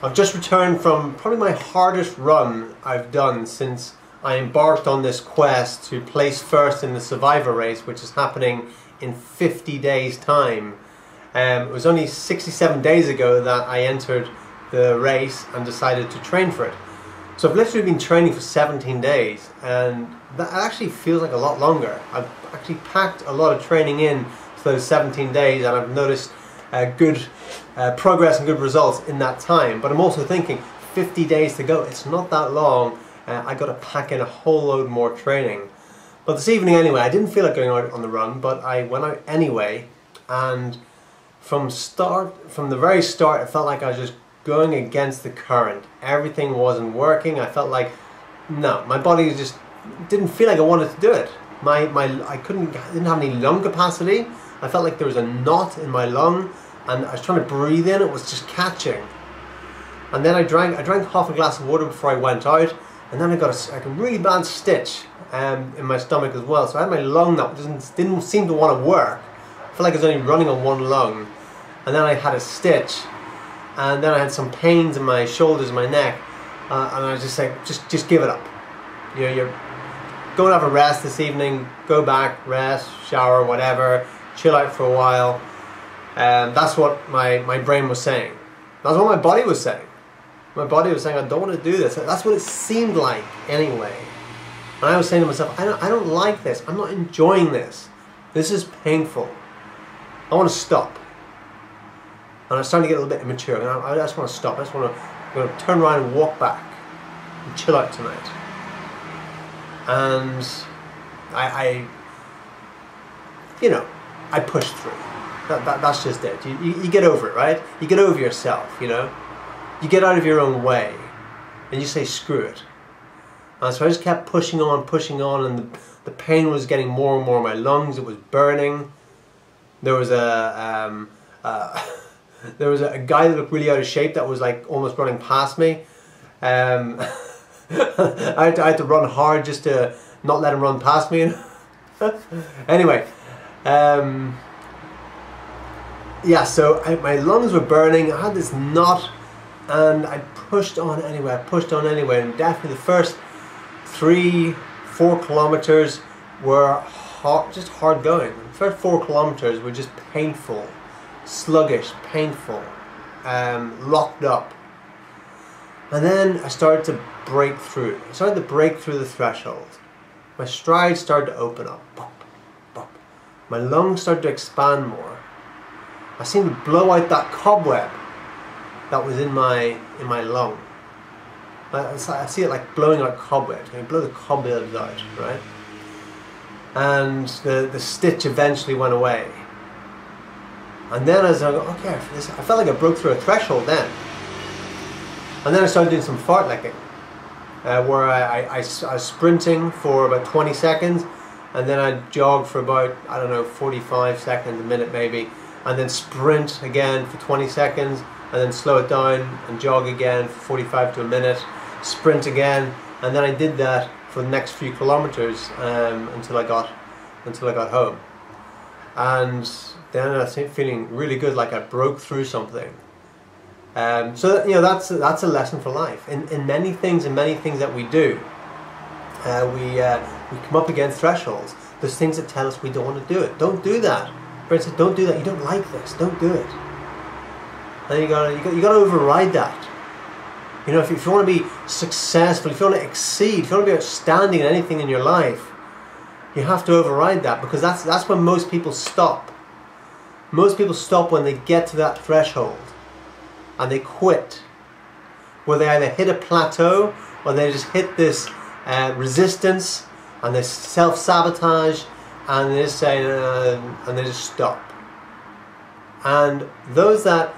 I've just returned from probably my hardest run I've done since I embarked on this quest to place first in the Survivor race, which is happening in 50 days time. It was only 67 days ago that I entered the race and decided to train for it. So I've literally been training for 17 days, and that actually feels like a lot longer. I've actually packed a lot of training in for those 17 days, and I've noticed good progress and good results in that time. But I'm also thinking 50 days to go, it's not that long. I got to pack in a whole load more training. But this evening anyway, I didn't feel like going out on the run, but I went out anyway, and from the very start, it felt like I was just going against the current. Everything wasn't working. I felt like, no, my body just didn't feel like I wanted to do it. I didn't have any lung capacity. I felt like there was a knot in my lung, and I was trying to breathe in, it was just catching. And then I drank half a glass of water before I went out, and then I got a really bad stitch in my stomach as well. So I had my lung that didn't seem to want to work. I felt like I was only running on one lung. And then I had a stitch, and then I had some pains in my shoulders and my neck, and I was just like, just give it up. You know, you're going to have a rest this evening, go back, rest, shower, whatever, chill out for a while. That's what my brain was saying. That's what my body was saying. My body was saying, I don't want to do this. That's what it seemed like anyway. And I was saying to myself, I don't like this. I'm not enjoying this. This is painful. I want to stop. And I was starting to get a little bit immature. And I just want to stop. I just want to turn around and walk back and chill out tonight. And I pushed through. That's just it. You get over it, right? You get over yourself, you know? You get out of your own way and you say screw it. And so I just kept pushing on, and the pain was getting more and more in my lungs. It was burning. There was a guy that looked really out of shape that was like almost running past me. I had to run hard just to not let him run past me. Anyway, yeah, so my lungs were burning. I had this knot, and I pushed on anyway. And definitely the first 3-4 kilometers were just hard going. The first 4 kilometers were just painful, sluggish, painful, locked up. And then I started to break through. I started to break through the threshold. My strides started to open up. Bop, bop. My lungs started to expand more. I seemed to blow out that cobweb that was in my lung. I see it like blowing out cobwebs. You blow the cobwebs out, right? And the stitch eventually went away. And then as I go, okay, I felt like I broke through a threshold then. And then I started doing some fartlecking, where I was sprinting for about 20 seconds, and then I'd jog for about, I don't know, 45 seconds, a minute maybe, and then sprint again for 20 seconds, and then slow it down and jog again for 45 to a minute, sprint again, and then I did that for the next few kilometers until I got home. And then I was feeling really good, like I broke through something. So that's a lesson for life. In many things that we do, we come up against thresholds. There's things that tell us we don't want to do it. Don't do that. For instance, don't do that. You don't like this. Don't do it. And you gotta override that. You know, if you want to be successful, if you want to exceed, if you want to be outstanding in anything in your life, you have to override that, because that's when most people stop. Most people stop when they get to that threshold, and they quit. Where they either hit a plateau, or they just hit this resistance, and they self-sabotage, and they just say, and they just stop. And those that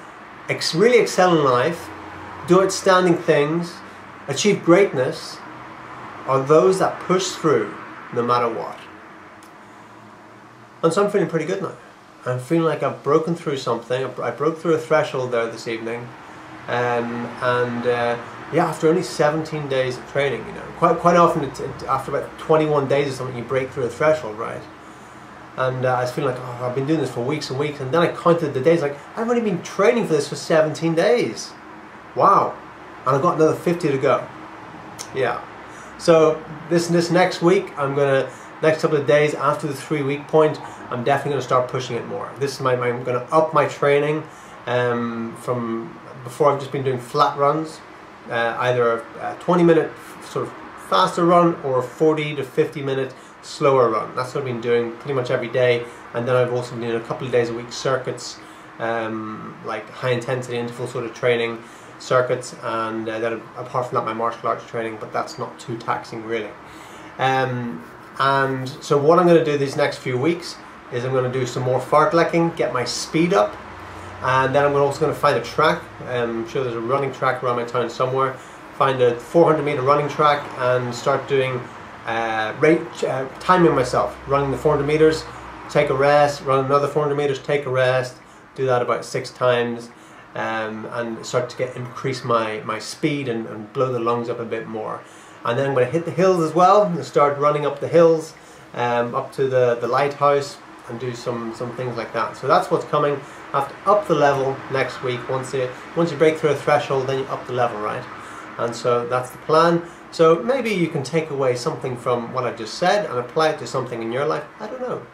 really excel in life, do outstanding things, achieve greatness, are those that push through no matter what. And so I'm feeling pretty good now. I'm feeling like I've broken through something. I broke through a threshold there this evening, yeah, after only 17 days of training, you know, quite often after about 21 days or something, you break through a threshold, right? And I was feeling like, oh, I've been doing this for weeks and weeks, and then I counted the days, like, I've only been training for this for 17 days. Wow. And I've got another 50 to go. Yeah. So this next week, next couple of days after the 3-week point, I'm definitely going to start pushing it more. I'm going to up my training from before. I've just been doing flat runs, either a 20-minute sort of faster run or a 40 to 50-minute slower run. That's what I've been doing pretty much every day. And then I've also been doing a couple of days a week circuits, like high intensity interval sort of training circuits, and then apart from that, my martial arts training, but that's not too taxing really. And so what I'm going to do these next few weeks is I'm going to do some more fartlekking, get my speed up, and then I'm also going to find a track. I'm sure there's a running track around my town somewhere. Find a 400-meter running track and start doing timing myself, running the 400 meters, take a rest, run another 400 meters, take a rest, do that about 6 times, and start to increase my speed and blow the lungs up a bit more. And then I'm going to hit the hills as well and start running up the hills, up to the lighthouse, and do some things like that. So that's what's coming. I have to up the level next week. Once you break through a threshold, then you up the level, right? And so that's the plan. So maybe you can take away something from what I just said and apply it to something in your life. I don't know.